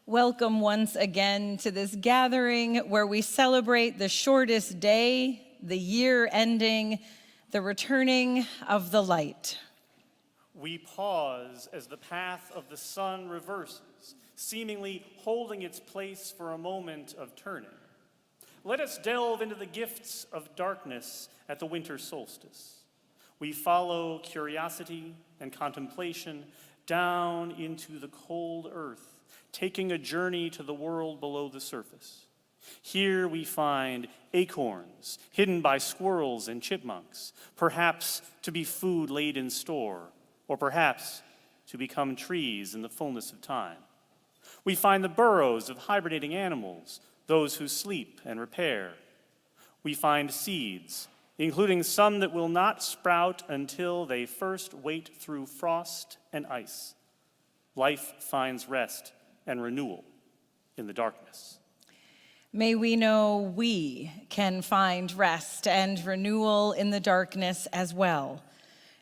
Welcome once again to this gathering where we celebrate the shortest day, the year ending, the returning of the light. We pause as the path of the sun reverses, seemingly holding its place for a moment of turning. Let us delve into the gifts of darkness at the winter solstice. We follow curiosity and contemplation down into the cold earth, taking a journey to the world below the surface. Here we find acorns hidden by squirrels and chipmunks, perhaps to be food laid in store, or perhaps to become trees in the fullness of time. We find the burrows of hibernating animals, those who sleep and repair. We find seeds, including some that will not sprout until they first wait through frost and ice. Life finds rest and renewal in the darkness. May we know we can find rest and renewal in the darkness as well.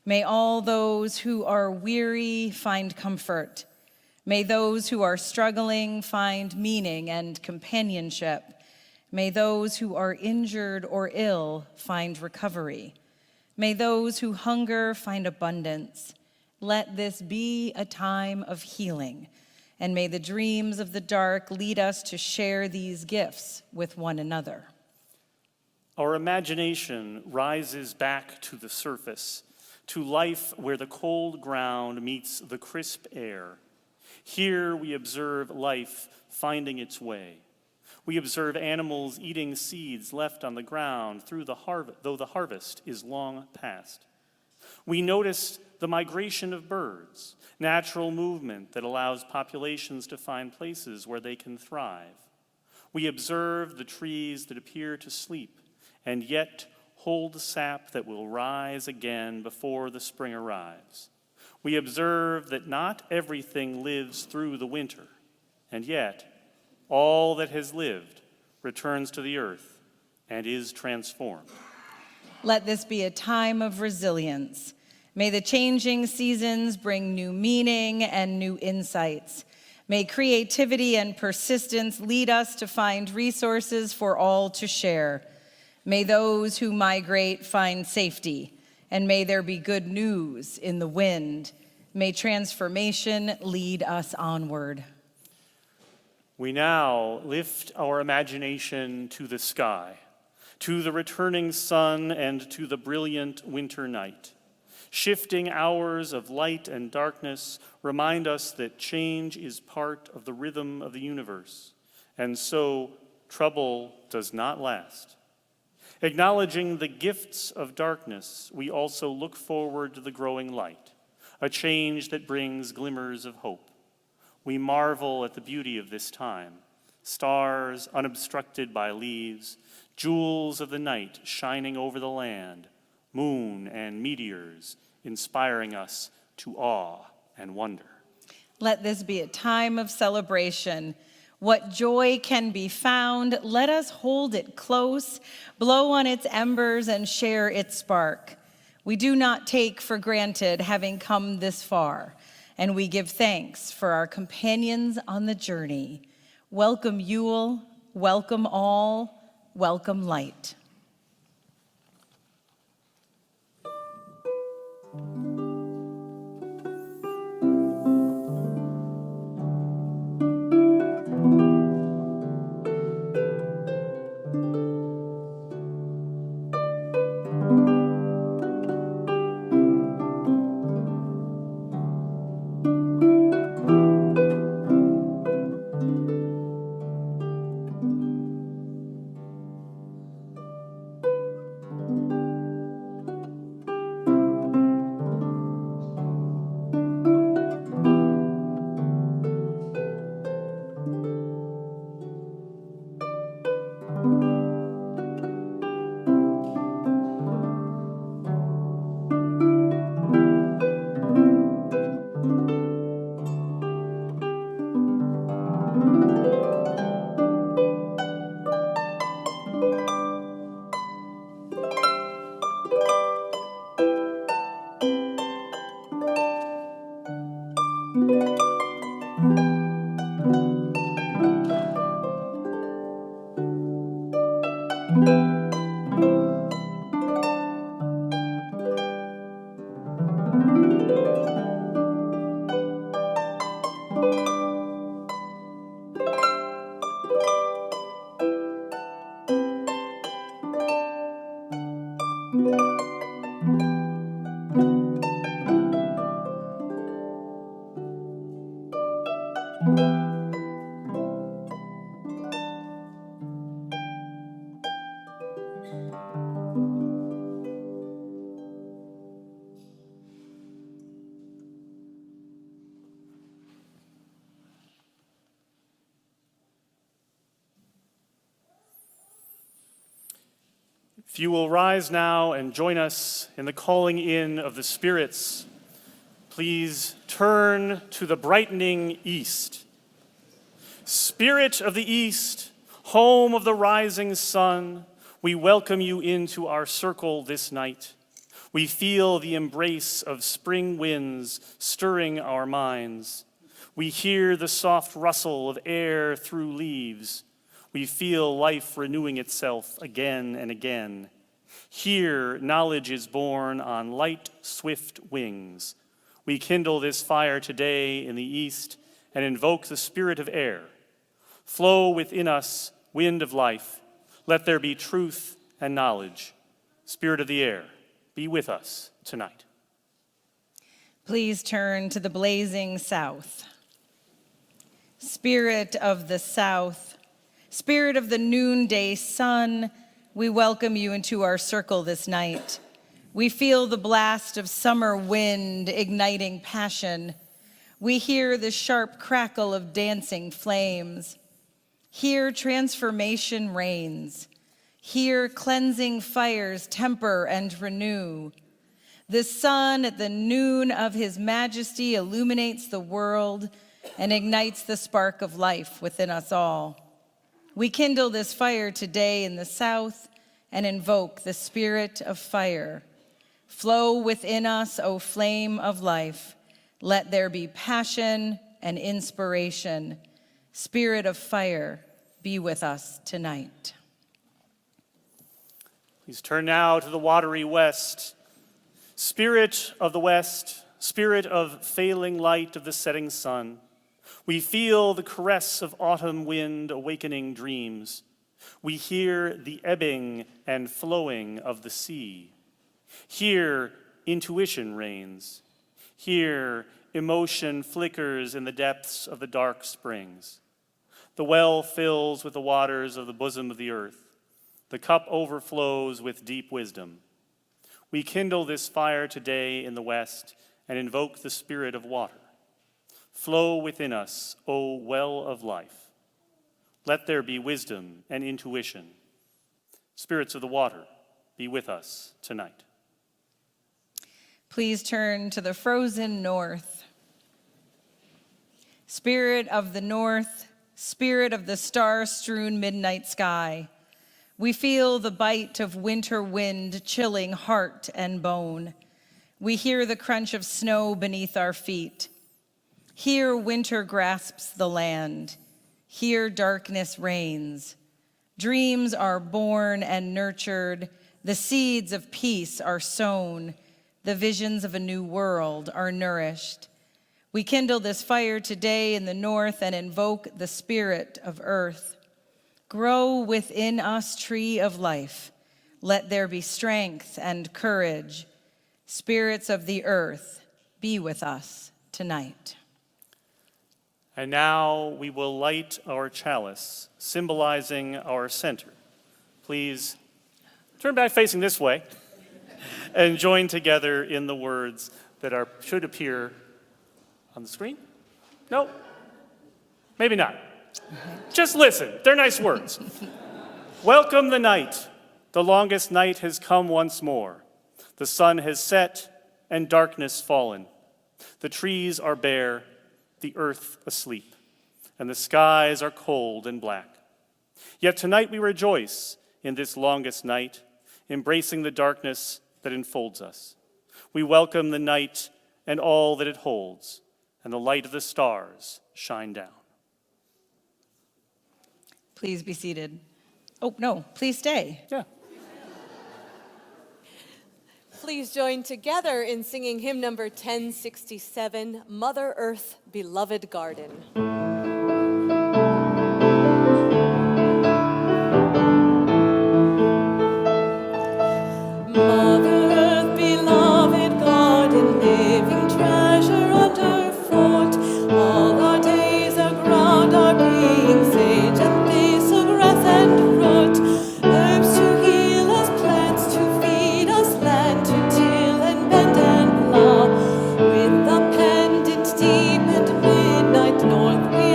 May all those who are weary find comfort. May those who are struggling find meaning and companionship. May those who are injured or ill find recovery. May those who hunger find abundance. Let this be a time of healing, and may the dreams of the dark lead us to share these gifts with one another. Our imagination rises back to the surface, to life where the cold ground meets the crisp air. Here we observe life finding its way. We observe animals eating seeds left on the ground though the harvest is long past. We notice the migration of birds, natural movement that allows populations to find places where they can thrive. We observe the trees that appear to sleep and yet hold the sap that will rise again before the spring arrives. We observe that not everything lives through the winter, and yet all that has lived returns to the earth and is transformed. Let this be a time of resilience. May the changing seasons bring new meaning and new insights. May creativity and persistence lead us to find resources for all to share. May those who migrate find safety, and may there be good news in the wind. May transformation lead us onward. We now lift our imagination to the sky, to the returning sun and to the brilliant winter night. Shifting hours of light and darkness remind us that change is part of the rhythm of the universe, and so trouble does not last. Acknowledging the gifts of darkness, we also look forward to the growing light, a change that brings glimmers of hope. We marvel at the beauty of this time, stars unobstructed by leaves, jewels of the night shining over the land, moon and meteors inspiring us to awe and wonder. Let this be a time of celebration. What joy can be found, let us hold it close, blow on its embers, and share its spark. We do not take for granted having come this far, and we give thanks for our companions on the journey. Welcome Yule, welcome all, welcome light. If you will rise now and join us in the calling in of the spirits, please turn to the brightening east. Spirit of the east, home of the rising sun, we welcome you into our circle this night. We feel the embrace of spring winds stirring our minds. We hear the soft rustle of air through leaves. We feel life renewing itself again and again. Here, knowledge is born on light, swift wings. We kindle this fire today in the east and invoke the spirit of air. Flow within us, wind of life. Let there be truth and knowledge. Spirit of the air, be with us tonight. Please turn to the blazing south. Spirit of the south, Spirit of the noonday sun, we welcome you into our circle this night. We feel the blast of summer wind igniting passion. We hear the sharp crackle of dancing flames. Here transformation reigns. Here cleansing fires temper and renew. The sun at the noon of his majesty illuminates the world, and ignites the spark of life within us all. We kindle this fire today in the south and invoke the spirit of fire. Flow within us, O flame of life. Let there be passion and inspiration. Spirit of fire, be with us tonight. Please turn now to the watery west. Spirit of the west, spirit of failing light of the setting sun, we feel the caress of autumn wind awakening dreams. We hear the ebbing and flowing of the sea. Here, intuition reigns. Here, emotion flickers in the depths of the dark springs. The well fills with the waters of the bosom of the earth. The cup overflows with deep wisdom. We kindle this fire today in the west and invoke the spirit of water. Flow within us, O well of life. Let there be wisdom and intuition. Spirits of the water, be with us tonight. Please turn to the frozen north. Spirit of the north, spirit of the star-strewn midnight sky, we feel the bite of winter wind chilling heart and bone. We hear the crunch of snow beneath our feet. Here winter grasps the land. Here darkness reigns. Dreams are born and nurtured. The seeds of peace are sown. The visions of a new world are nourished. We kindle this fire today in the north and invoke the spirit of earth. Grow within us, tree of life. Let there be strength and courage. Spirits of the earth, be with us tonight. And now we will light our chalice, symbolizing our center. Please turn back facing this way and join together in the words that should appear on the screen. No, maybe not. Just listen, they're nice words. Welcome the night. The longest night has come once more. The sun has set and darkness fallen. The trees are bare, the earth asleep, and the skies are cold and black. Yet tonight we rejoice in this longest night, embracing the darkness that enfolds us. We welcome the night and all that it holds, and the light of the stars shine down. Please be seated. Oh, no, please stay. Yeah. Please join together in singing hymn number 1067, Mother Earth, Beloved Garden. Mother Earth, beloved garden, living treasure underfoot, all our days are ground, our being sage and thistle, grass and root, herbs to heal us, plants to feed us, land to till and bend and plow. With the pendant deep and midnight north we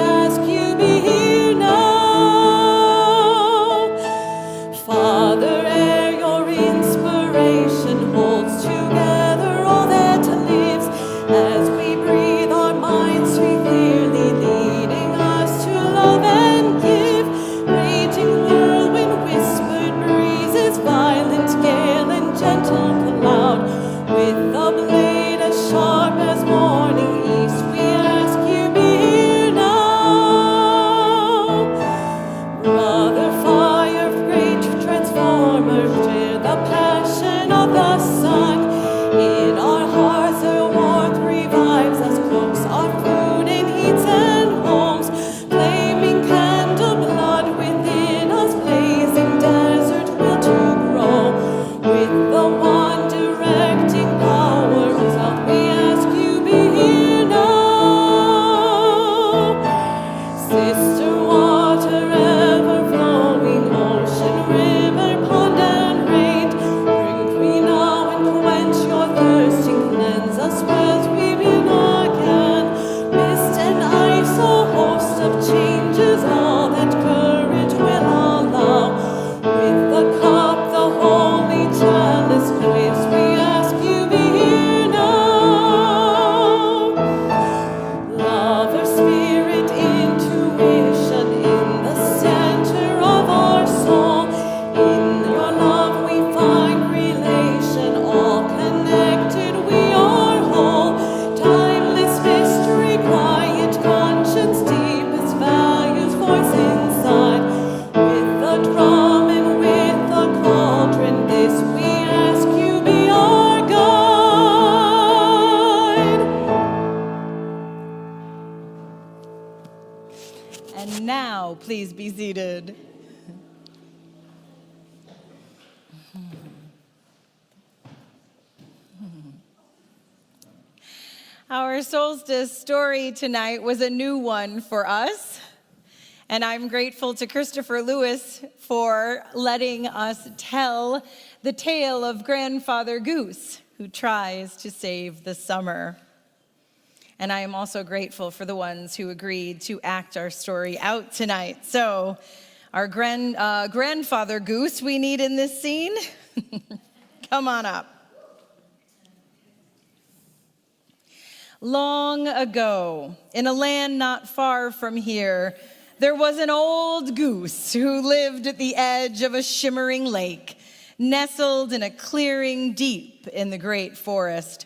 now please be seated. Our solstice story tonight was a new one for us, and I'm grateful to Christopher Lewis for letting us tell the tale of Grandfather Goose, who tries to save the summer. And I am also grateful for the ones who agreed to act our story out tonight. So, our Grandfather Goose we need in this scene, come on up. Long ago, in a land not far from here, there was an old goose who lived at the edge of a shimmering lake, nestled in a clearing deep in the great forest.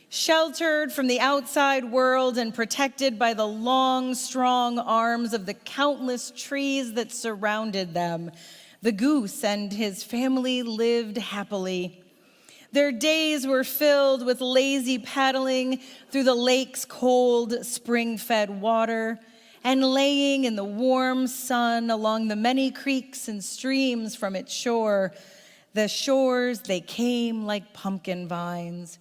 Sheltered from the outside world and protected by the long, strong arms of the countless trees that surrounded them, the goose and his family lived happily. Their days were filled with lazy paddling through the lake's cold, spring-fed water and laying in the warm sun along the many creeks and streams from its shore. The shores, they came like pumpkin vines.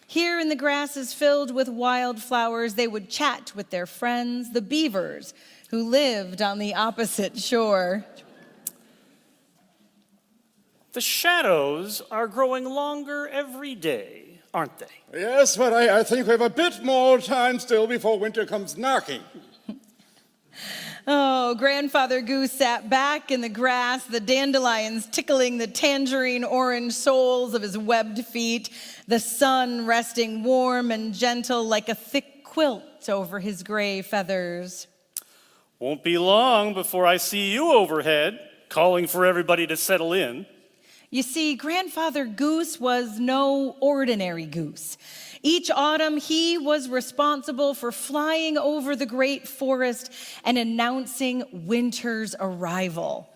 Here in the grasses filled with wildflowers, they would chat with their friends, the beavers, who lived on the opposite shore. The shadows are growing longer every day, aren't they? Yes, but I think we have a bit more time still before winter comes knocking. Oh, Grandfather Goose sat back in the grass, the dandelions tickling the tangerine orange soles of his webbed feet, the sun resting warm and gentle like a thick quilt over his gray feathers. Won't be long before I see you overhead, calling for everybody to settle in. You see, Grandfather Goose was no ordinary goose. Each autumn, he was responsible for flying over the great forest and announcing winter's arrival.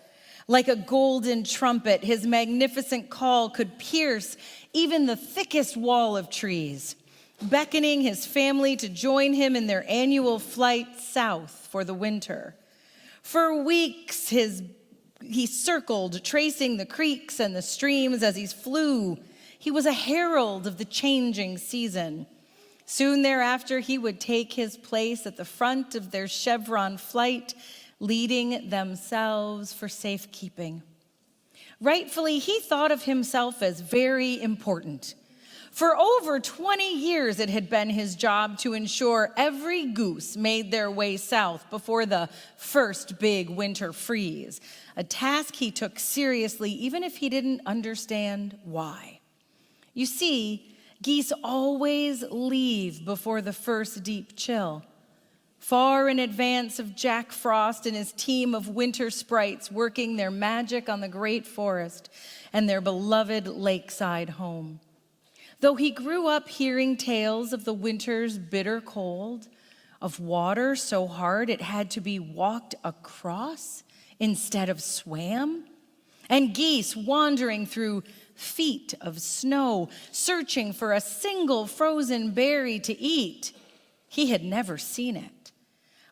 Like a golden trumpet, his magnificent call could pierce even the thickest wall of trees, beckoning his family to join him in their annual flight south for the winter. For weeks, he circled, tracing the creeks and the streams as he flew. He was a herald of the changing season. Soon thereafter, he would take his place at the front of their chevron flight, leading themselves for safekeeping. Rightfully, he thought of himself as very important. For over 20 years, it had been his job to ensure every goose made their way south before the first big winter freeze, a task he took seriously even if he didn't understand why. You see, geese always leave before the first deep chill, far in advance of Jack Frost and his team of winter sprites working their magic on the great forest and their beloved lakeside home. Though he grew up hearing tales of the winter's bitter cold, of water so hard it had to be walked across instead of swam, and geese wandering through feet of snow, searching for a single frozen berry to eat, he had never seen it.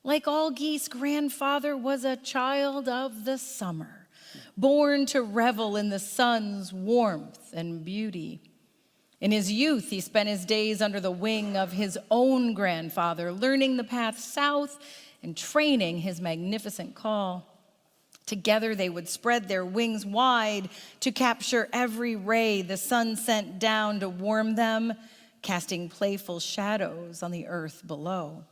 Like all geese, Grandfather was a child of the summer, born to revel in the sun's warmth and beauty. In his youth, he spent his days under the wing of his own grandfather, learning the path south and training his magnificent call. Together, they would spread their wings wide to capture every ray the sun sent down to warm them, casting playful shadows on the earth below.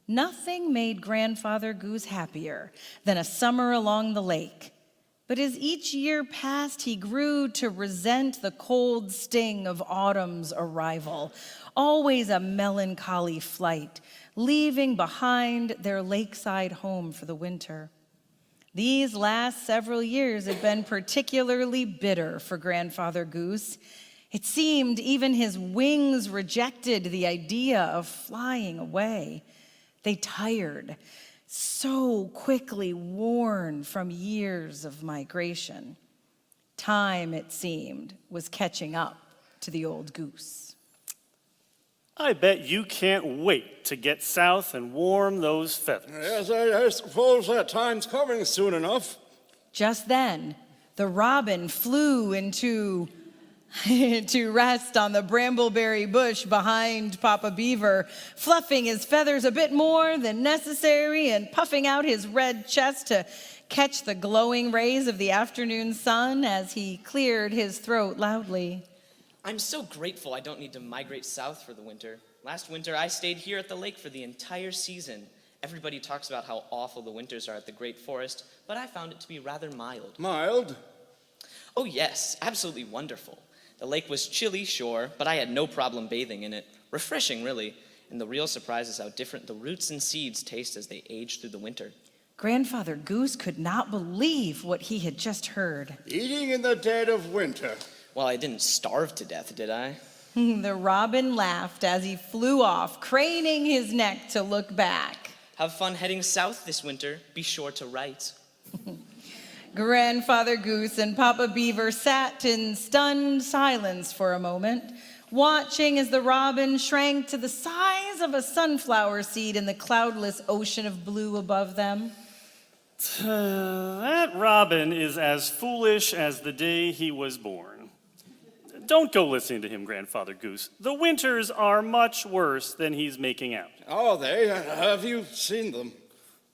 Nothing made Grandfather Goose happier than a summer along the lake. But as each year passed, he grew to resent the cold sting of autumn's arrival, always a melancholy flight, leaving behind their lakeside home for the winter. These last several years had been particularly bitter for Grandfather Goose. It seemed even his wings rejected the idea of flying away. They tired, so quickly worn from years of migration. Time, it seemed, was catching up to the old goose. I bet you can't wait to get south and warm those feathers. Yes, I suppose that time's coming soon enough. Just then, the robin flew into to rest on the brambleberry bush behind Papa Beaver, fluffing his feathers a bit more than necessary and puffing out his red chest to catch the glowing rays of the afternoon sun as he cleared his throat loudly. I'm so grateful I don't need to migrate south for the winter. Last winter, I stayed here at the lake for the entire season. Everybody talks about how awful the winters are at the Great Forest, but I found it to be rather mild. Mild? Oh yes, absolutely wonderful. The lake was chilly, sure, but I had no problem bathing in it. Refreshing, really. And the real surprise is how different the roots and seeds taste as they age through the winter. Grandfather Goose could not believe what he had just heard. Eating in the dead of winter. Well, I didn't starve to death, did I? The robin laughed as he flew off, craning his neck to look back. Have fun heading south this winter. Be sure to write. Grandfather Goose and Papa Beaver sat in stunned silence for a moment, watching as the robin shrank to the size of a sunflower seed in the cloudless ocean of blue above them. That robin is as foolish as the day he was born. Don't go listening to him, Grandfather Goose. The winters are much worse than he's making out. Are they? Have you seen them?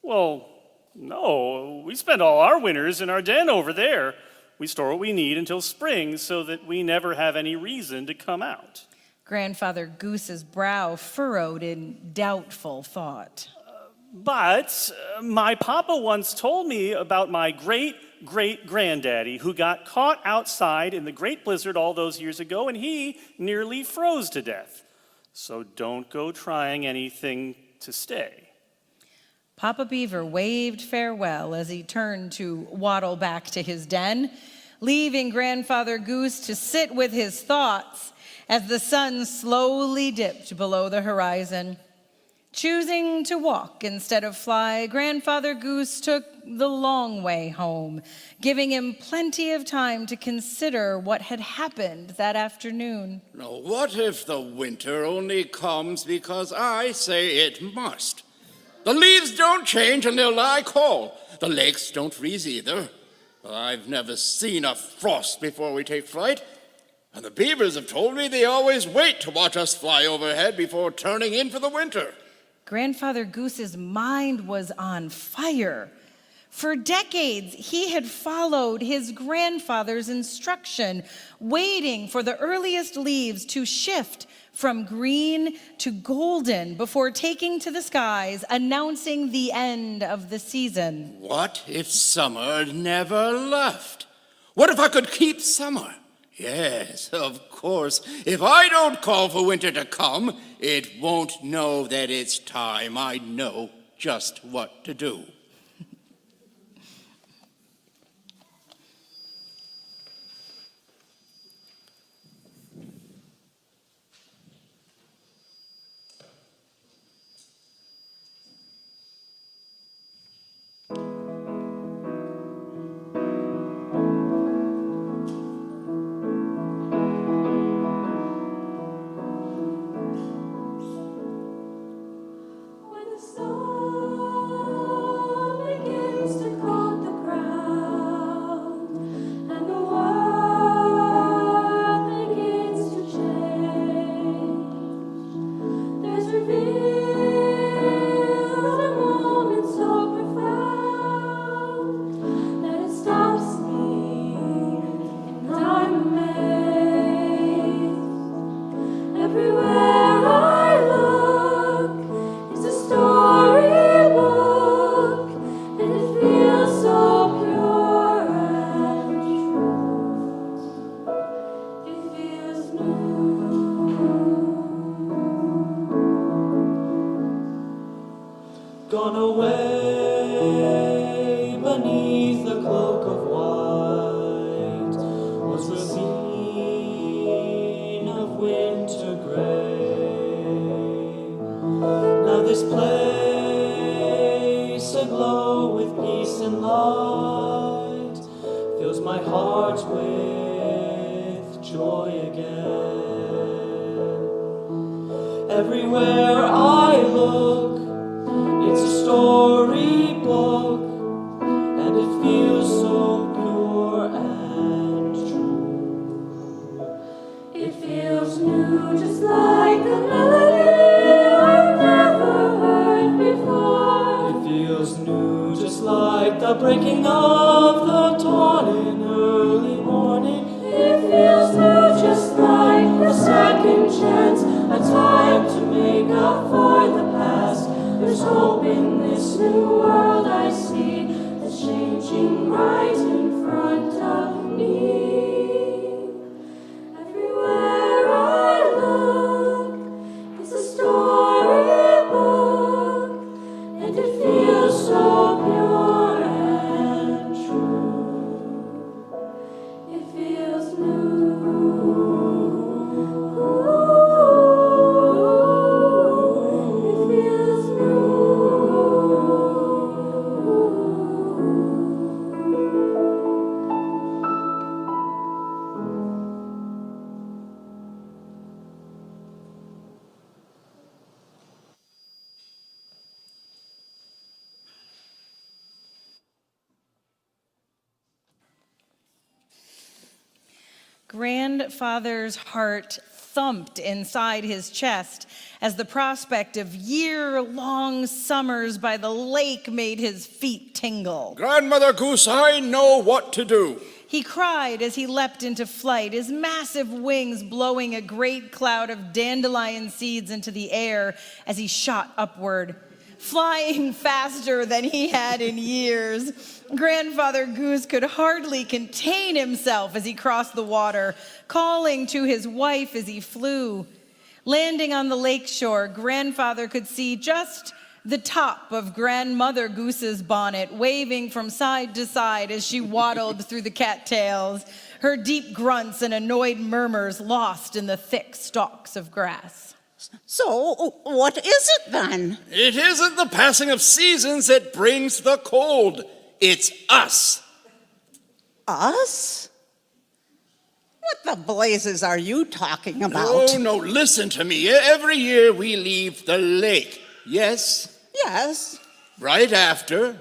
Well, no. We spend all our winters in our den over there. We store what we need until spring so that we never have any reason to come out. Grandfather Goose's brow furrowed in doubtful thought. But my papa once told me about my great-great-granddaddy who got caught outside in the great blizzard all those years ago, and he nearly froze to death. So don't go trying anything to stay. Papa Beaver waved farewell as he turned to waddle back to his den, leaving Grandfather Goose to sit with his thoughts as the sun slowly dipped below the horizon. Choosing to walk instead of fly, Grandfather Goose took the long way home, giving him plenty of time to consider what had happened that afternoon. Now, what if the winter only comes because I say it must? The leaves don't change until I call. The lakes don't freeze either. I've never seen a frost before we take flight. And the beavers have told me they always wait to watch us fly overhead before turning in for the winter. Grandfather Goose's mind was on fire. For decades, he had followed his grandfather's instruction, waiting for the earliest leaves to shift from green to golden before taking to the skies, announcing the end of the season. What if summer never left? What if I could keep summer? Yes, of course. If I don't call for winter to come, it won't know that it's time. I know just what to do. When the sun begins to coat the ground and the world begins to change, there's revealed a moment so profound that it stops me and I'm amazed. Everywhere I look is a storybook, and it feels so pure and true. It feels new. Gone away beneath the cloak of white was the scene of winter gray. Now this place aglow with peace and light fills my heart with joy again. Everywhere I look, it's a storybook, and it feels so pure and true. It feels new, just like a melody I've never heard before. It feels new, just like the breaking of the dawn in early morning. It feels new, just like a second chance, a time to make up for the past. There's hope in this new world I see, that's changing right in front of me. Everywhere I look, it's a storybook, and it feels so pure and true. It feels new. It feels new. Grandfather's heart thumped inside his chest as the prospect of year-long summers by the lake made his feet tingle. Grandmother Goose, I know what to do. He cried as he leapt into flight, his massive wings blowing a great cloud of dandelion seeds into the air as he shot upward. Flying faster than he had in years, Grandfather Goose could hardly contain himself as he crossed the water, calling to his wife as he flew. Landing on the lakeshore, Grandfather could see just the top of Grandmother Goose's bonnet waving from side to side as she waddled through the cattails, her deep grunts and annoyed murmurs lost in the thick stalks of grass. So, what is it then? It isn't the passing of seasons that brings the cold. It's us. Us? What the blazes are you talking about? Oh, no, listen to me. Every year we leave the lake. Yes? Yes. Right after,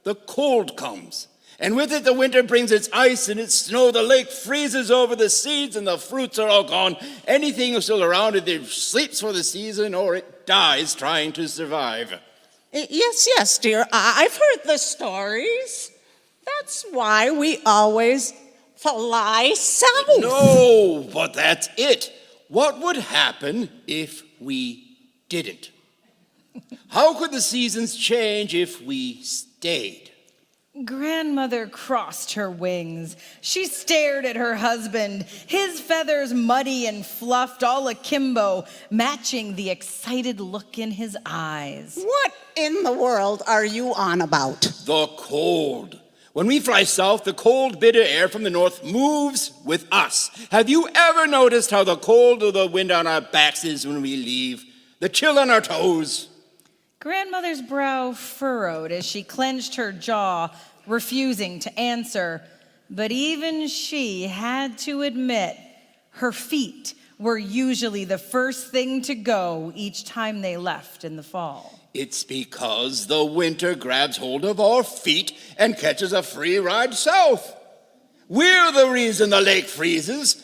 the cold comes. And with it, the winter brings its ice and its snow. The lake freezes over, the seeds and the fruits are all gone. Anything still around it either sleeps for the season or it dies trying to survive. Yes, dear. I've heard the stories. That's why we always fly south. No, but that's it. What would happen if we didn't? How could the seasons change if we stayed? Grandmother crossed her wings. She stared at her husband, his feathers muddy and fluffed, all akimbo, matching the excited look in his eyes. What in the world are you on about? The cold. When we fly south, the cold, bitter air from the north moves with us. Have you ever noticed how the cold of the wind on our backs is when we leave? The chill on our toes? Grandmother's brow furrowed as she clenched her jaw, refusing to answer. But even she had to admit her feet were usually the first thing to go each time they left in the fall. It's because the winter grabs hold of our feet and catches a free ride south. We're the reason the lake freezes.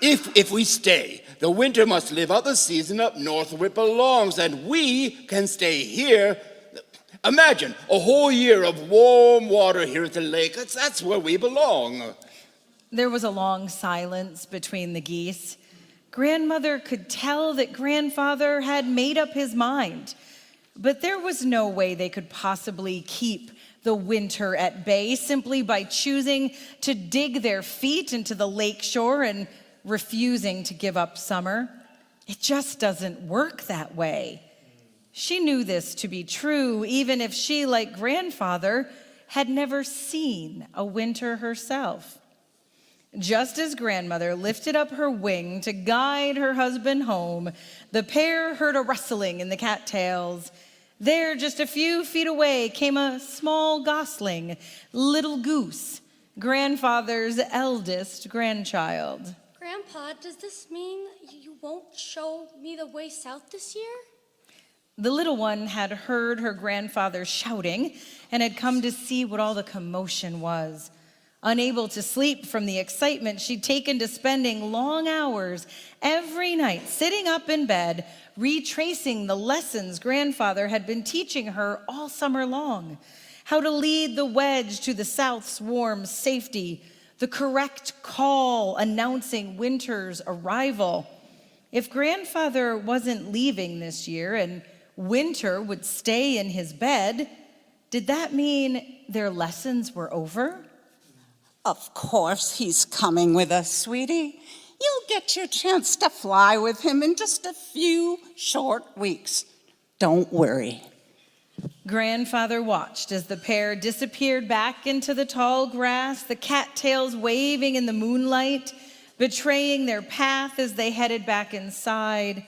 If we stay, the winter must live out the season up north where it belongs, and we can stay here. Imagine a whole year of warm water here at the lake. That's where we belong. There was a long silence between the geese. Grandmother could tell that Grandfather had made up his mind, but there was no way they could possibly keep the winter at bay simply by choosing to dig their feet into the lake shore and refusing to give up summer. It just doesn't work that way. She knew this to be true, even if she, like Grandfather, had never seen a winter herself. Just as Grandmother lifted up her wing to guide her husband home, the pair heard a rustling in the cattails. There, just a few feet away, came a small gosling, Little Goose, Grandfather's eldest grandchild. Grandpa, Grandpa, does this mean you won't show me the way south this year? The little one had heard her grandfather shouting and had come to see what all the commotion was. Unable to sleep from the excitement, she'd taken to spending long hours every night sitting up in bed, retracing the lessons grandfather had been teaching her all summer long. How to lead the wedge to the South's warm safety, the correct call announcing winter's arrival. If grandfather wasn't leaving this year and Winter would stay in his bed, did that mean their lessons were over? Of course he's coming with us, sweetie. You'll get your chance to fly with him in just a few short weeks. Don't worry. Grandfather watched as the pair disappeared back into the tall grass, the cattails waving in the moonlight, betraying their path as they headed back inside.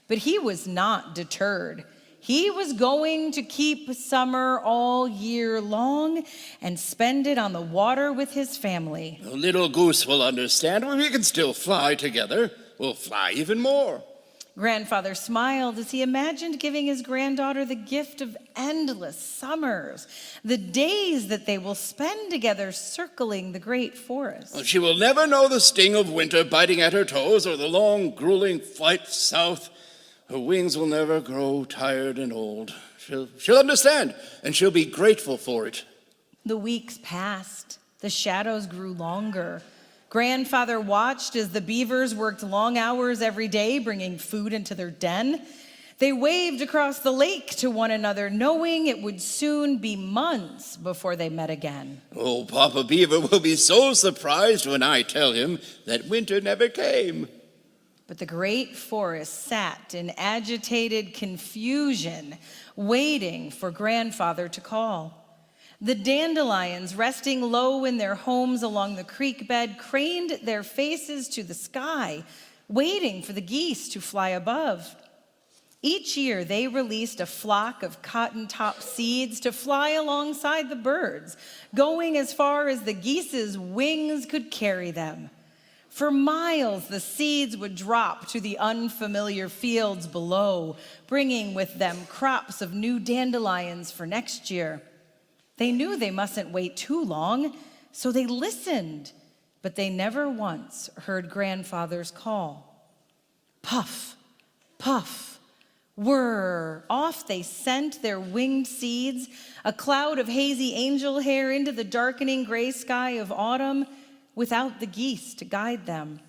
But he was not deterred. He was going to keep summer all year long and spend it on the water with his family. The little goose will understand. We can still fly together. We'll fly even more. Grandfather smiled as he imagined giving his granddaughter the gift of endless summers, the days that they will spend together circling the great forest. She will never know the sting of winter biting at her toes or the long, grueling flight south. Her wings will never grow tired and old. She'll understand, and she'll be grateful for it. The weeks passed. The shadows grew longer. Grandfather watched as the beavers worked long hours every day, bringing food into their den. They waved across the lake to one another, knowing it would soon be months before they met again. Oh, Papa Beaver will be so surprised when I tell him that winter never came. But the great forest sat in agitated confusion, waiting for grandfather to call. The dandelions, resting low in their homes along the creek bed, craned their faces to the sky, waiting for the geese to fly above. Each year, they released a flock of cotton-top seeds to fly alongside the birds, going as far as the geese's wings could carry them. For miles, the seeds would drop to the unfamiliar fields below, bringing with them crops of new dandelions for next year. They knew they mustn't wait too long, so they listened, but they never once heard grandfather's call. Puff, puff, whir, off they sent their winged seeds, a cloud of hazy angel hair into the darkening gray sky of autumn, without the geese to guide them.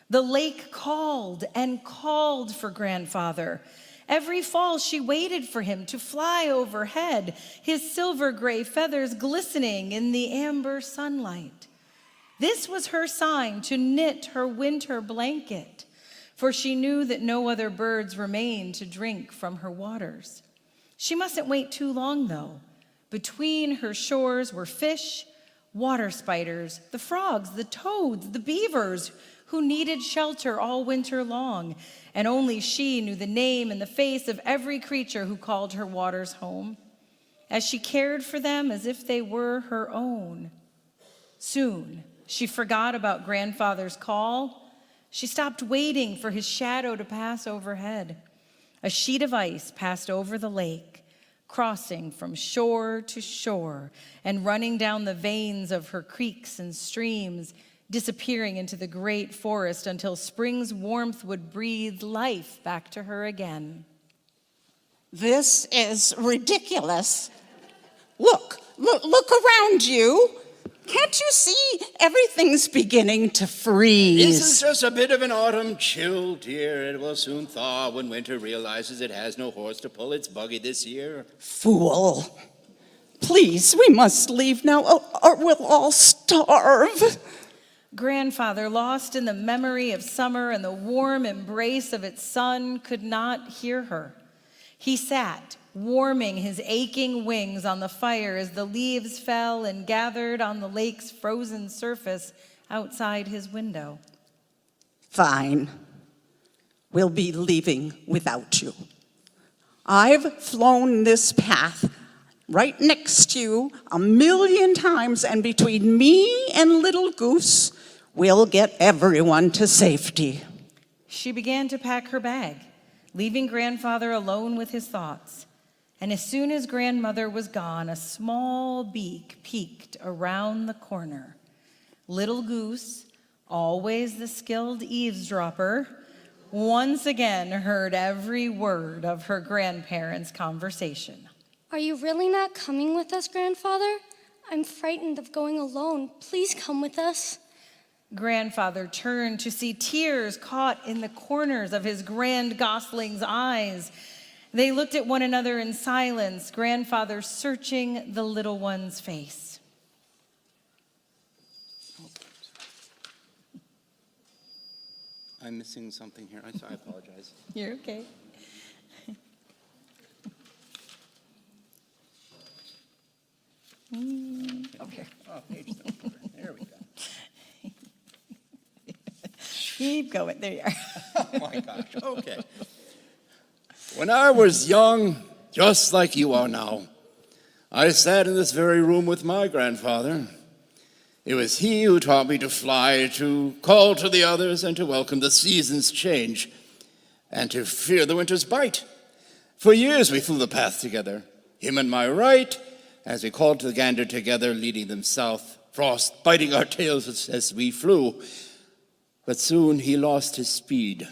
The lake called and called for grandfather. Every fall she waited for him to fly overhead, his silver gray feathers glistening in the amber sunlight. This was her sign to knit her winter blanket, for she knew that no other birds remained to drink from her waters. She mustn't wait too long, though. Between her shores were fish, water spiders, the frogs, the toads, the beavers, who needed shelter all winter long, and only she knew the name and the face of every creature who called her waters home, as she cared for them as if they were her own. Soon, she forgot about grandfather's call. She stopped waiting for his shadow to pass overhead. A sheet of ice passed over the lake, crossing from shore to shore and running down the veins of her creeks and streams, disappearing into the great forest until spring's warmth would breathe life back to her again. This is ridiculous. Look around you. Can't you see everything's beginning to freeze? This is just a bit of an autumn chill, dear. It will soon thaw when winter realizes it has no horse to pull its buggy this year. Fool. Please, we must leave now, or we'll all starve. Grandfather, lost in the memory of summer and the warm embrace of its sun, could not hear her. He sat, warming his aching wings on the fire as the leaves fell and gathered on the lake's frozen surface outside his window. Fine. We'll be leaving without you. I've flown this path right next to you 1,000,000 times, and between me and Little Goose, We'll get everyone to safety. She began to pack her bag, leaving grandfather alone with his thoughts. And as soon as grandmother was gone, a small beak peeked around the corner. Little Goose, always the skilled eavesdropper, once again heard every word of her grandparents' conversation. Are you really not coming with us, grandfather? I'm frightened of going alone. Please come with us. Grandfather turned to see tears caught in the corners of his grand gosling's eyes. They looked at one another in silence, grandfather searching the little one's face. I'm missing something here. I apologize. You're okay. Okay. Oh, page number. There we go. Keep going. There you are. Oh my gosh. Okay. When I was young, just like you are now, I sat in this very room with my grandfather. It was he who taught me to fly, to call to the others, and to welcome the seasons' change, and to fear the winter's bite. For years we flew the path together, him and my right, as we called to the gander together, leading them south, frost biting our tails as we flew. But soon he lost his speed,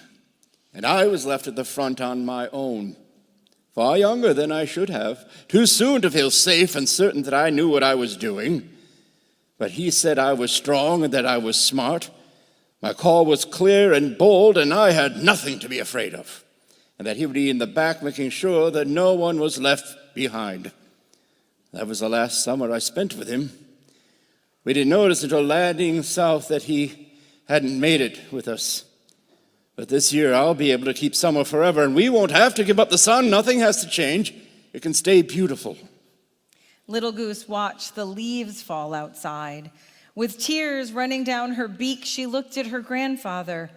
and I was left at the front on my own, far younger than I should have, too soon to feel safe and certain that I knew what I was doing. But he said I was strong and that I was smart. My call was clear and bold, and I had nothing to be afraid of, and that he would be in the back making sure that no one was left behind. That was the last summer I spent with him. We didn't notice until landing south that he hadn't made it with us. But this year I'll be able to keep summer forever, and we won't have to give up the sun. Nothing has to change. It can stay beautiful. Little Goose watched the leaves fall outside. With tears running down her beak, she looked at her grandfather.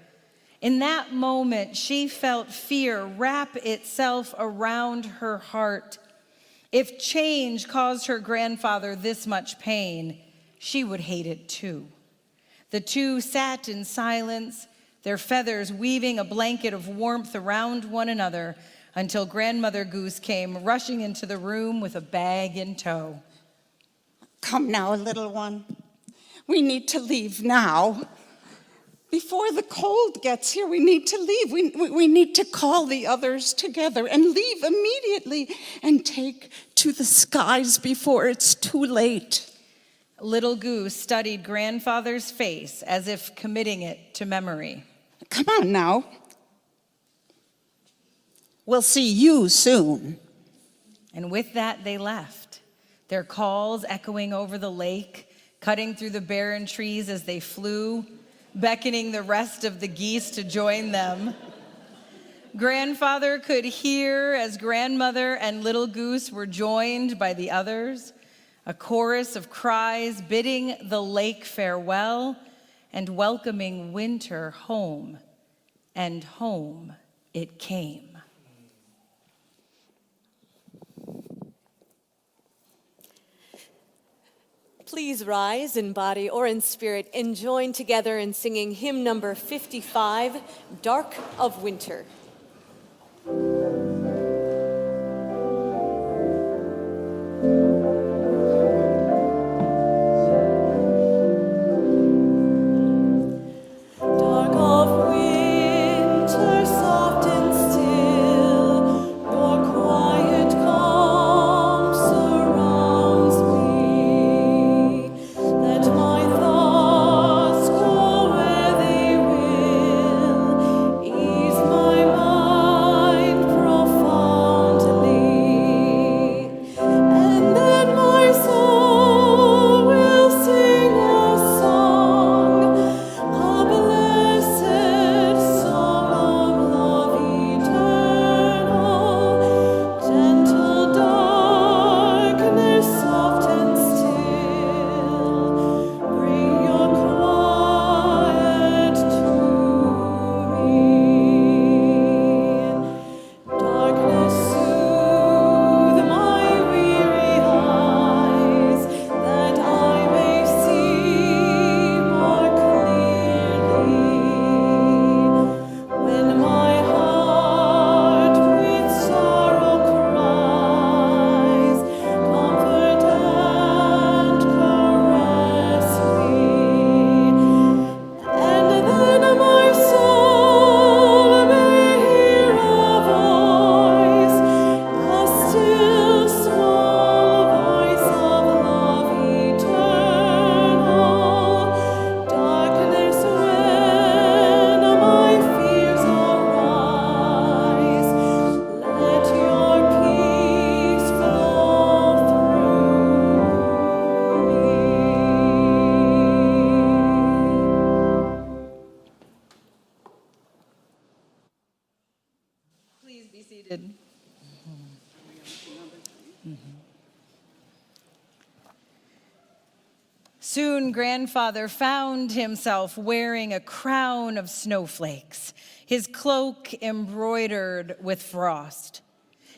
In that moment, she felt fear wrap itself around her heart. If change caused her grandfather this much pain, she would hate it too. The two sat in silence, their feathers weaving a blanket of warmth around one another, until Grandmother Goose came rushing into the room with a bag in tow. Come now, little one. We need to leave now. Before the cold gets here, we need to leave. We need to call the others together and leave immediately and take to the skies before it's too late. Little Goose studied grandfather's face as if committing it to memory. Come on now. We'll see you soon. And with that, they left, their calls echoing over the lake, cutting through the barren trees as they flew, beckoning the rest of the geese to join them. Grandfather could hear as grandmother and Little Goose were joined by the others, a chorus of cries bidding the lake farewell and welcoming winter home. And home it came. Please rise in body or in spirit and join together in singing hymn number 55, Dark of Winter. Dark of winter, soft and still, your quiet calm surrounds me. Let my thoughts go where they will, ease my mind. Soon Grandfather found himself wearing a crown of snowflakes, his cloak embroidered with frost.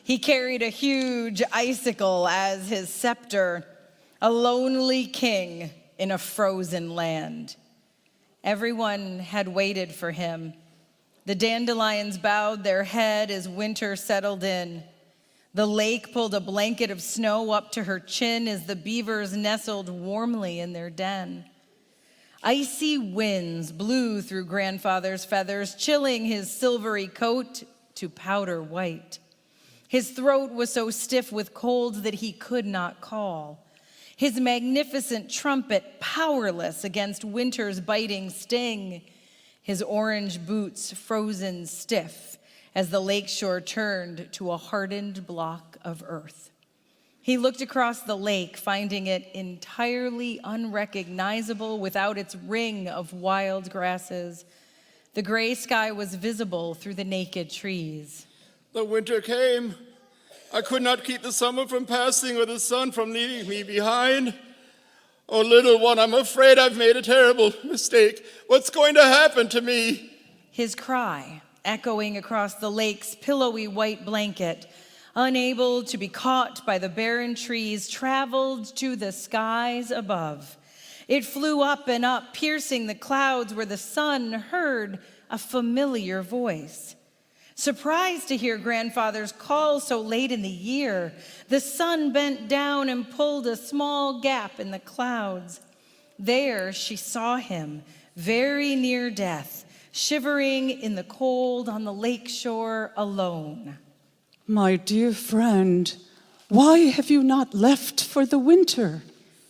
He carried a huge icicle as his scepter, a lonely king in a frozen land. Everyone had waited for him. The dandelions bowed their head as winter settled in. The lake pulled a blanket of snow up to her chin as the beavers nestled warmly in their den. Icy winds blew through Grandfather's feathers, chilling his silvery coat to powder white. His throat was so stiff with cold that he could not call. His magnificent trumpet powerless against winter's biting sting. His orange boots frozen stiff as the lakeshore turned to a hardened block of earth. He looked across the lake, finding it entirely unrecognizable without its ring of wild grasses. The gray sky was visible through the naked trees. The winter came. I could not keep the summer from passing or the sun from leaving me behind. Oh, little one, I'm afraid I've made a terrible mistake. What's going to happen to me? His cry, echoing across the lake's pillowy white blanket, unable to be caught by the barren trees, traveled to the skies above. It flew up and up, piercing the clouds where the sun heard a familiar voice. Surprised to hear Grandfather's call so late in the year, the sun bent down and pulled a small gap in the clouds. There she saw him, very near death, shivering in the cold on the lake shore alone. My dear friend, why have you not left for the winter?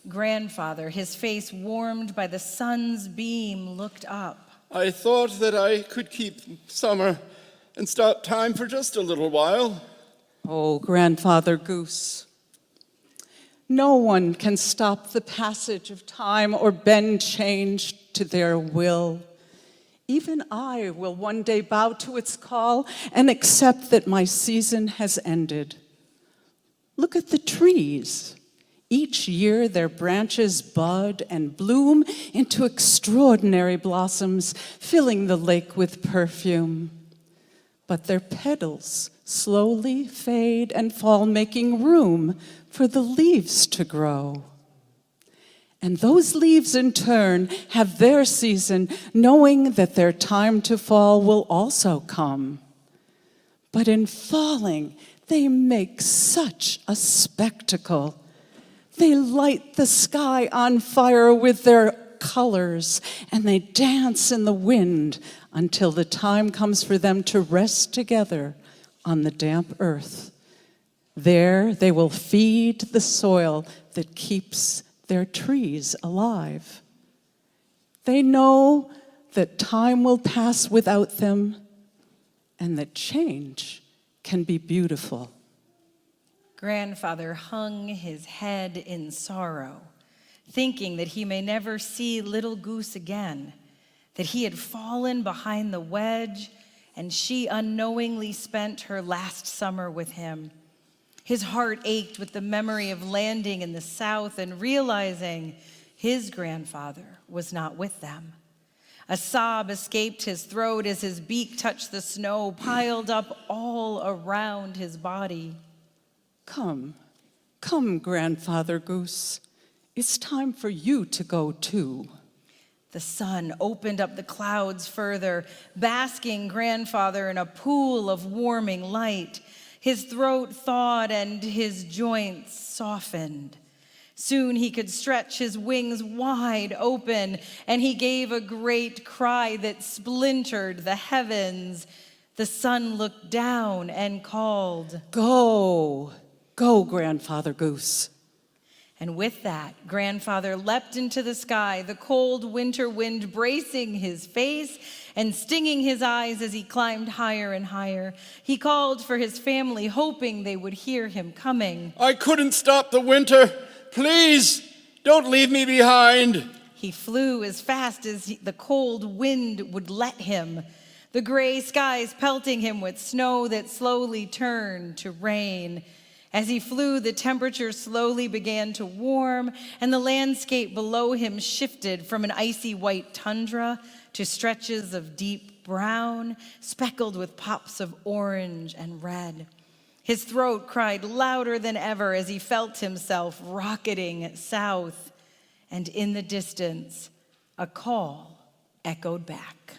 Grandfather, his face warmed by the sun's beam, looked up. I thought that I could keep summer and stop time for just a little while. Oh, Grandfather Goose, no one can stop the passage of time or bend change to their will. Even I will one day bow to its call and accept that my season has ended. Look at the trees. Each year their branches bud and bloom into extraordinary blossoms, filling the lake with perfume. But their petals slowly fade and fall, making room for the leaves to grow. And those leaves in turn have their season, knowing that their time to fall will also come. But in falling, they make such a spectacle. They light the sky on fire with their colors, and they dance in the wind until the time comes for them to rest together on the damp earth. There they will feed the soil that keeps their trees alive. They know that time will pass without them and that change can be beautiful. Grandfather hung his head in sorrow, thinking that he may never see little Goose again, that he had fallen behind the wedge and she unknowingly spent her last summer with him. His heart ached with the memory of landing in the South and realizing his grandfather was not with them. A sob escaped his throat as his beak touched the snow piled up all around his body. Come, Grandfather Goose. It's time for you to go too. The sun opened up the clouds further, basking Grandfather in a pool of warming light. His throat thawed and his joints softened. Soon he could stretch his wings wide open, and he gave a great cry that splintered the heavens. The sun looked down and called, Go, Grandfather Goose. And with that, Grandfather leapt into the sky, the cold winter wind bracing his face and stinging his eyes as he climbed higher and higher. He called for his family, hoping they would hear him coming. I couldn't stop the winter. Please, don't leave me behind. He flew as fast as the cold wind would let him, the gray skies pelting him with snow that slowly turned to rain. As he flew, the temperature slowly began to warm, and the landscape below him shifted from an icy white tundra to stretches of deep brown, speckled with pops of orange and red. His throat cried louder than ever as he felt himself rocketing south, and in the distance, a call echoed back.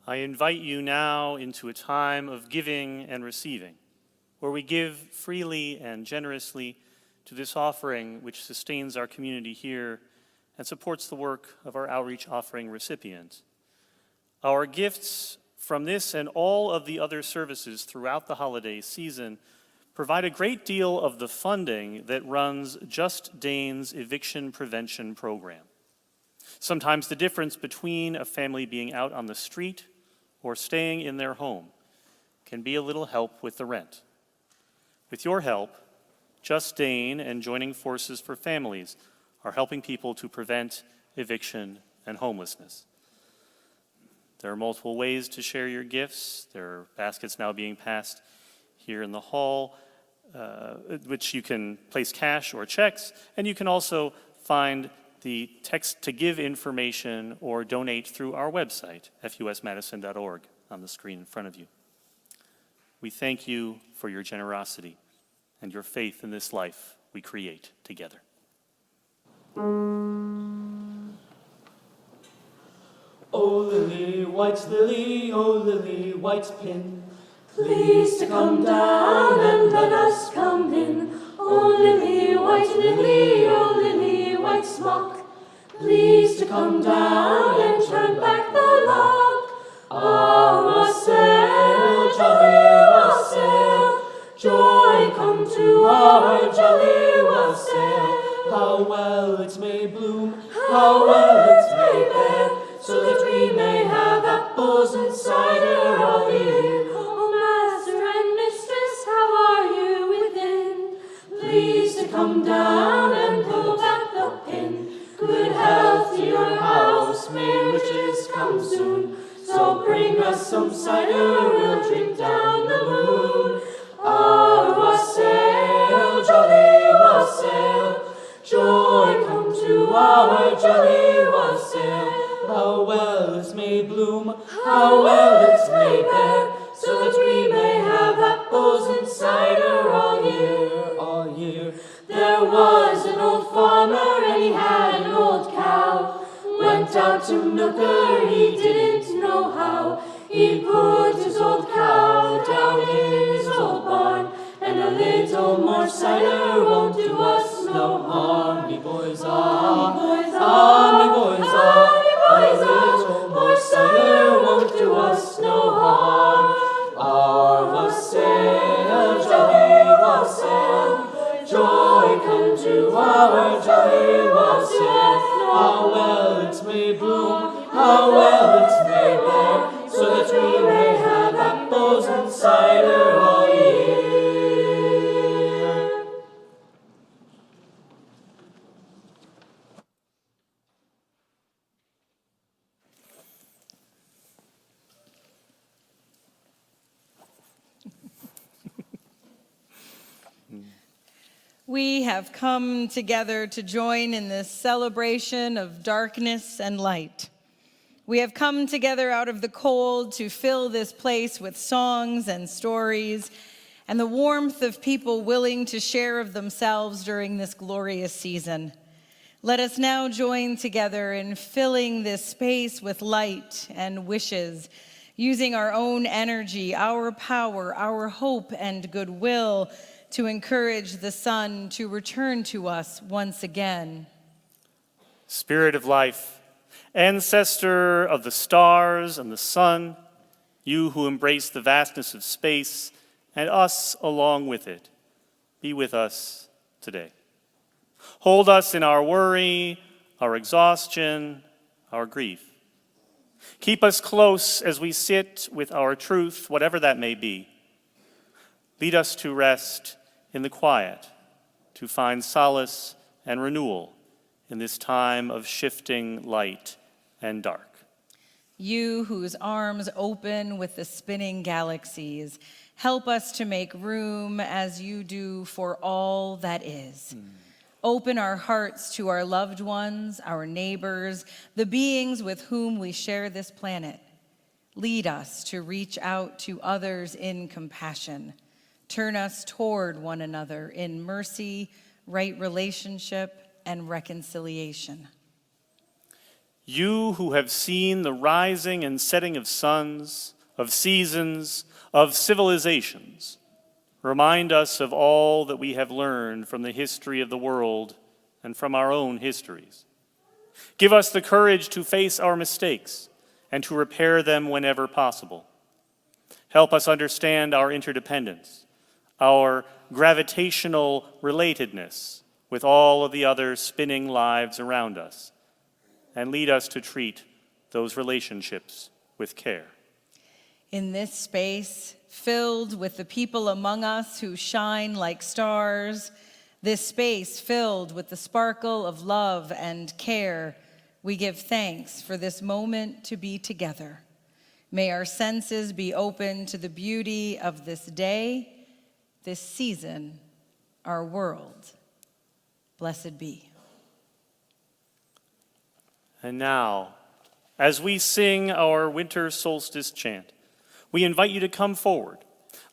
I invite you now into a time of giving and receiving, where we give freely and generously to this offering which sustains our community here and supports the work of our outreach offering recipients. Our gifts from this and all of the other services throughout the holiday season provide a great deal of the funding that runs Just Dane's eviction prevention program. Sometimes the difference between a family being out on the street or staying in their home can be a little help with the rent. With your help, Just Dane and Joining Forces for Families are helping people to prevent eviction and homelessness. There are multiple ways to share your gifts. There are baskets now being passed here in the hall, which you can place cash or checks, and you can also find the text to give information or donate through our website, fusmadison.org, on the screen in front of you. We thank you for your generosity and your faith in this life we create together. O lily, white's pin, Please to come down and let us come in. O lily, white smock. Please to come down and turn back the lock. Ah, wassail, jolly wassail, joy come to our jolly wassail. how well it may bloom, How well it may bear, so that we may have apples and cider all year. Oh, master and mistress, how are you within? Please to come down and pull back the pin. Good health to your house, may riches come soon. So bring us some cider, we'll drink down the moon. Ah, wassail, jolly wassail, joy come to our jolly wassail. how well it may bloom, How well it may bear, so that we may have apples and cider all year. all year. There was an old farmer and he had an old cow. Went out to milk her, he didn't know how. He put his old cow down in his old barn, and a little more cider won't do us no harm. Me boys, Me ah, boys, me boys, me boys, a little more cider won't do us no harm. Our wassail, jolly wassail, Joy come to our jolly wassail. how well it may bloom, How well it may bear, so that we may have apples and cider all year. We have come together to join in this celebration of darkness and light. We have come together out of the cold to fill this place with songs and stories and the warmth of people willing to share of themselves during this glorious season. Let us now join together in filling this space with light and wishes, using our own energy, our power, our hope and goodwill to encourage the sun to return to us once again. Spirit of life, ancestor of the stars and the sun, You who embrace the vastness of space and us along with it, be with us today. Hold us in our worry, our exhaustion, our grief. Keep us close as we sit with our truth, whatever that may be. Lead us to rest in the quiet, to find solace and renewal in this time of shifting light and dark. You whose arms open with the spinning galaxies, help us to make room as you do for all that is. Open our hearts to our loved ones, our neighbors, the beings with whom we share this planet. Lead us to reach out to others in compassion. Turn us toward one another in mercy, right relationship, and reconciliation. You who have seen the rising and setting of suns, of seasons, of civilizations, remind us of all that we have learned from the history of the world and from our own histories. Give us the courage to face our mistakes and to repair them whenever possible. Help us understand our interdependence, our gravitational relatedness with all of the other spinning lives around us, and lead us to treat those relationships with care. In this space, filled with the people among us who shine like stars, this space filled with the sparkle of love and care, we give thanks for this moment to be together. May our senses be open to the beauty of this day, this season, our world. Blessed be. And now, as we sing our Winter Solstice chant, we invite you to come forward,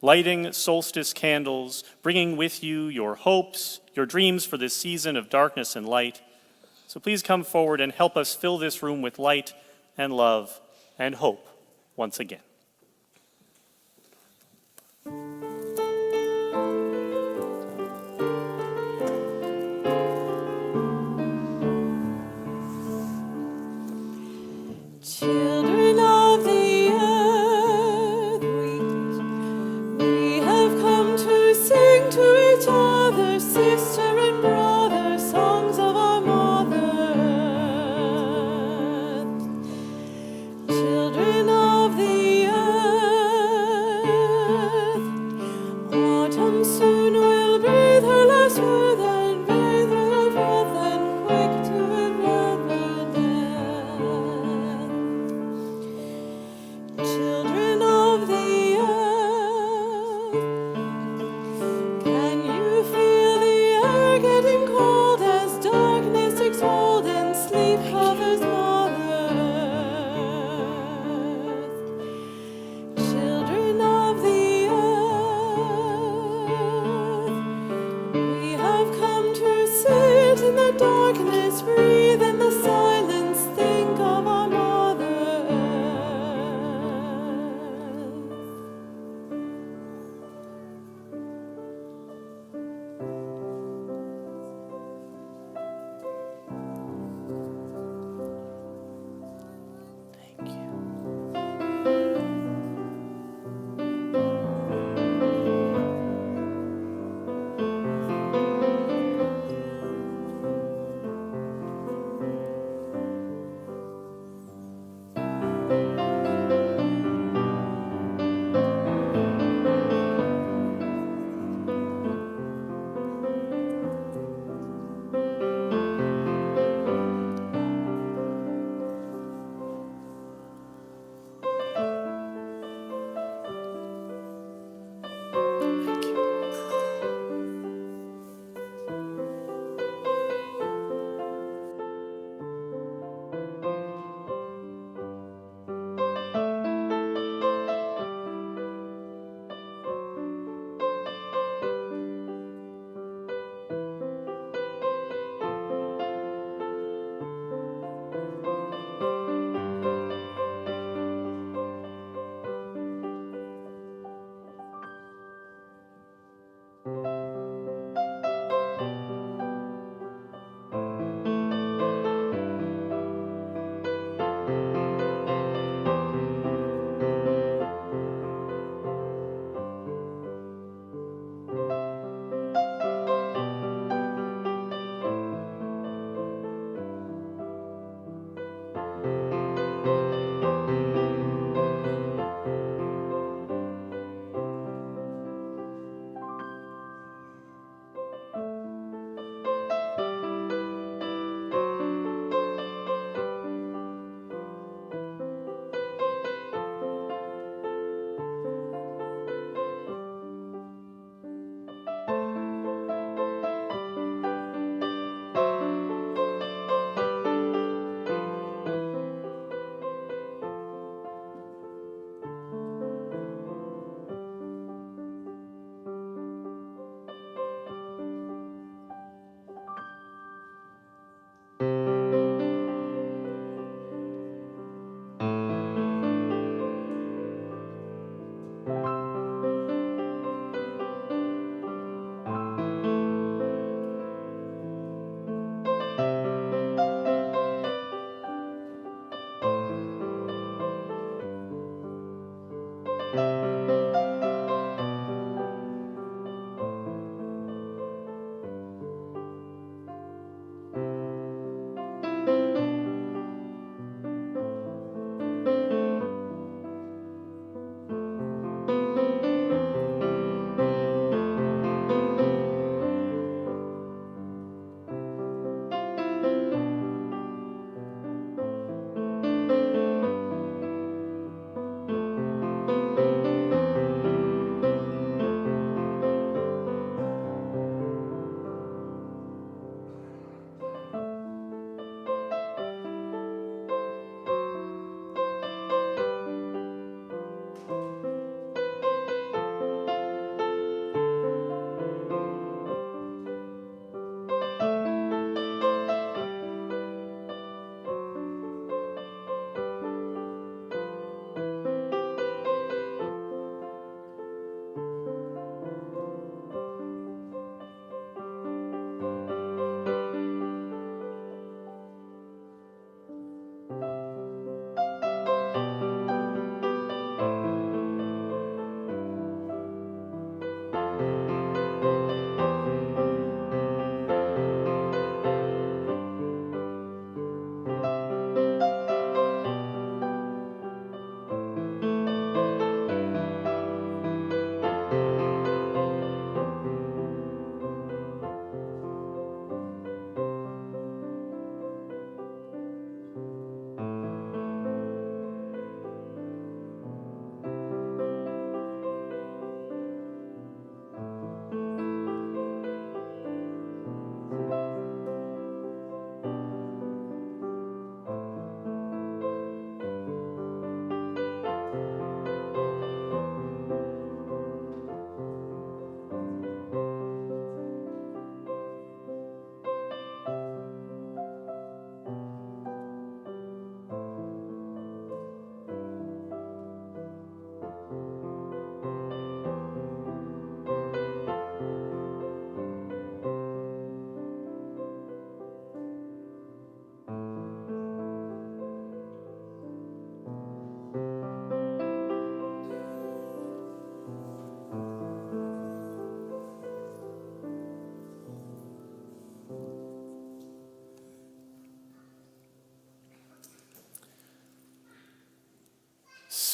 lighting solstice candles, bringing with you your hopes, your dreams for this season of darkness and light. So please come forward and help us fill this room with light and love and hope once again. Children of the earth, we have come to sing to each other, sister and brother, songs of our mother. Children of the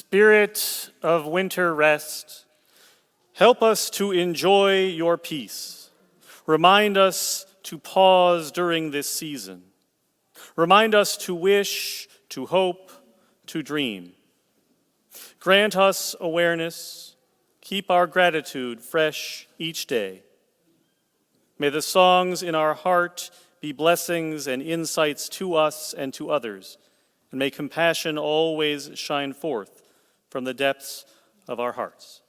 Spirit of winter rest, help us to enjoy your peace. Remind us to pause during this season. Remind us to wish, to hope, to dream. Grant us awareness. Keep our gratitude fresh each day. May the songs in our heart be blessings and insights to us and to others, and may compassion always shine forth from the depths of our hearts.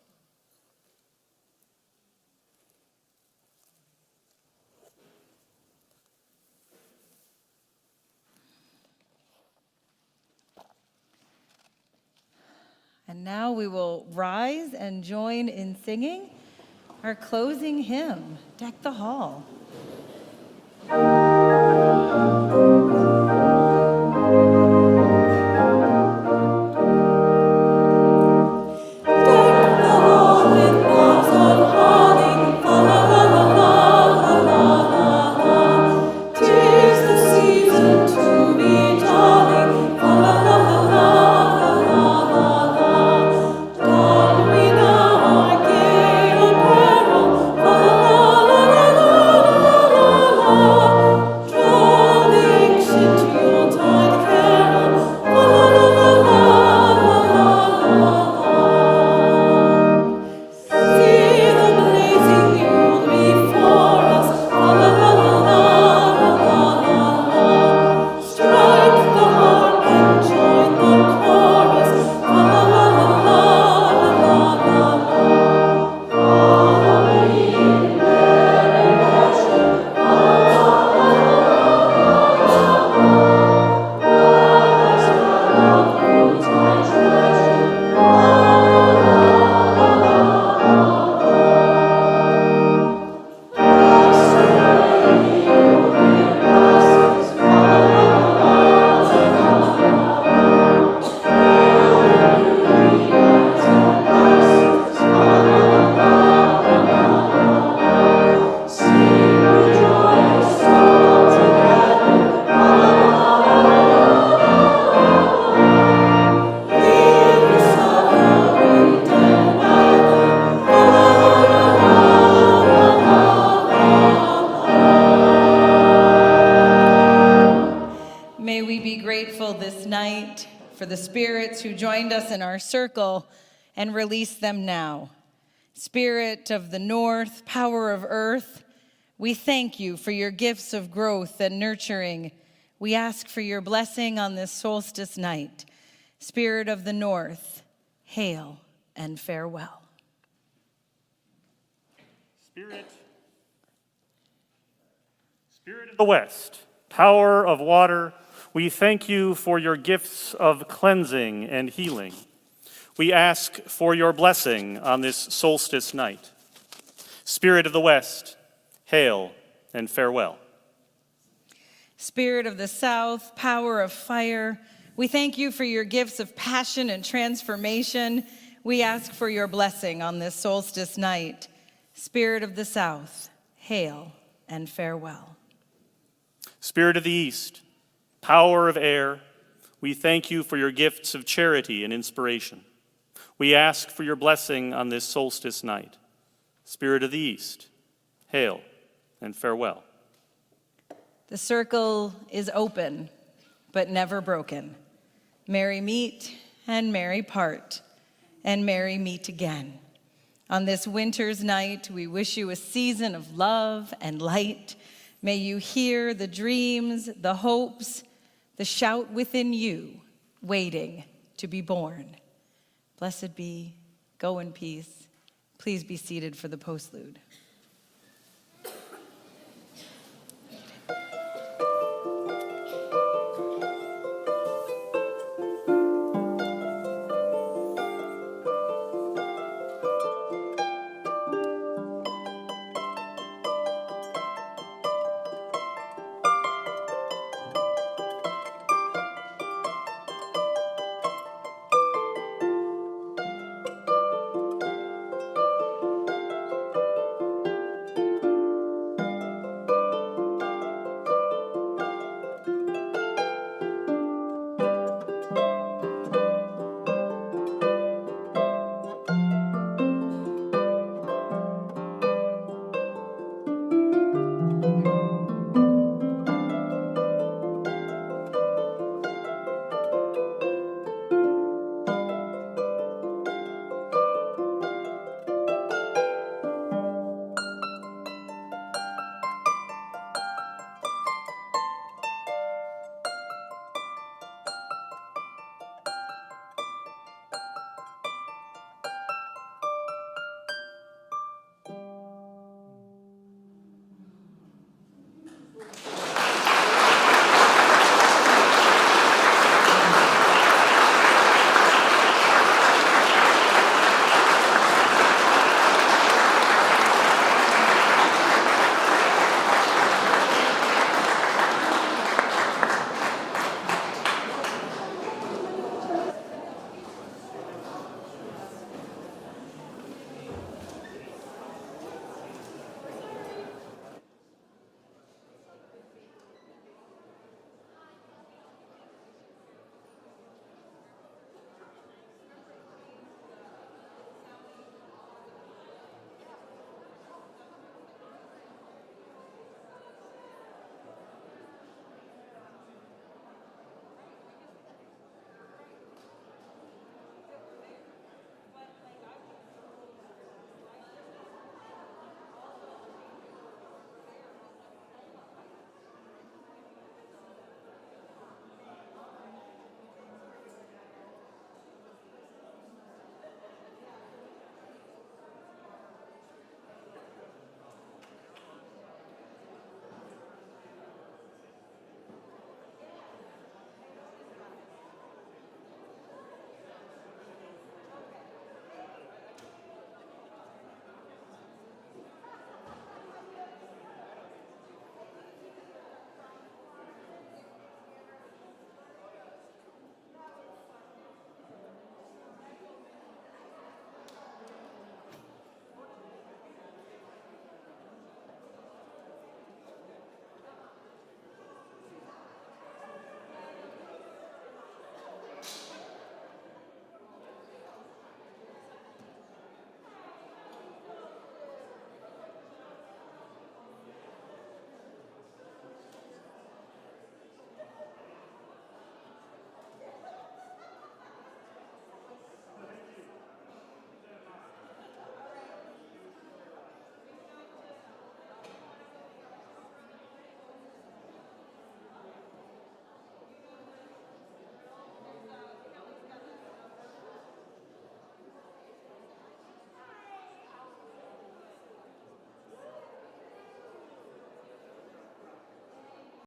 And now we will rise and join in singing our closing hymn, Deck the Hall. May we be grateful this night for the spirits who joined us in our circle and release them now. Spirit of the North, power of earth, we thank you for your gifts of growth and nurturing. We ask for your blessing on this solstice night. Spirit of the North, hail and farewell. Spirit of the West, power of water, we thank you for your gifts of cleansing and healing. We ask for your blessing on this solstice night. Spirit of the West, hail and farewell. Spirit of the South, power of fire, we thank you for your gifts of passion and transformation. We ask for your blessing on this solstice night. Spirit of the South, hail and farewell. Spirit of the East, power of air, we thank you for your gifts of charity and inspiration. We ask for your blessing on this solstice night. Spirit of the East, hail and farewell. The circle is open, but never broken. Merry meet and merry part, and merry meet again. On this winter's night, we wish you a season of love and light. May you hear the dreams, the hopes, the shout within you, waiting to be born. Blessed be, go in peace. Please be seated for the postlude.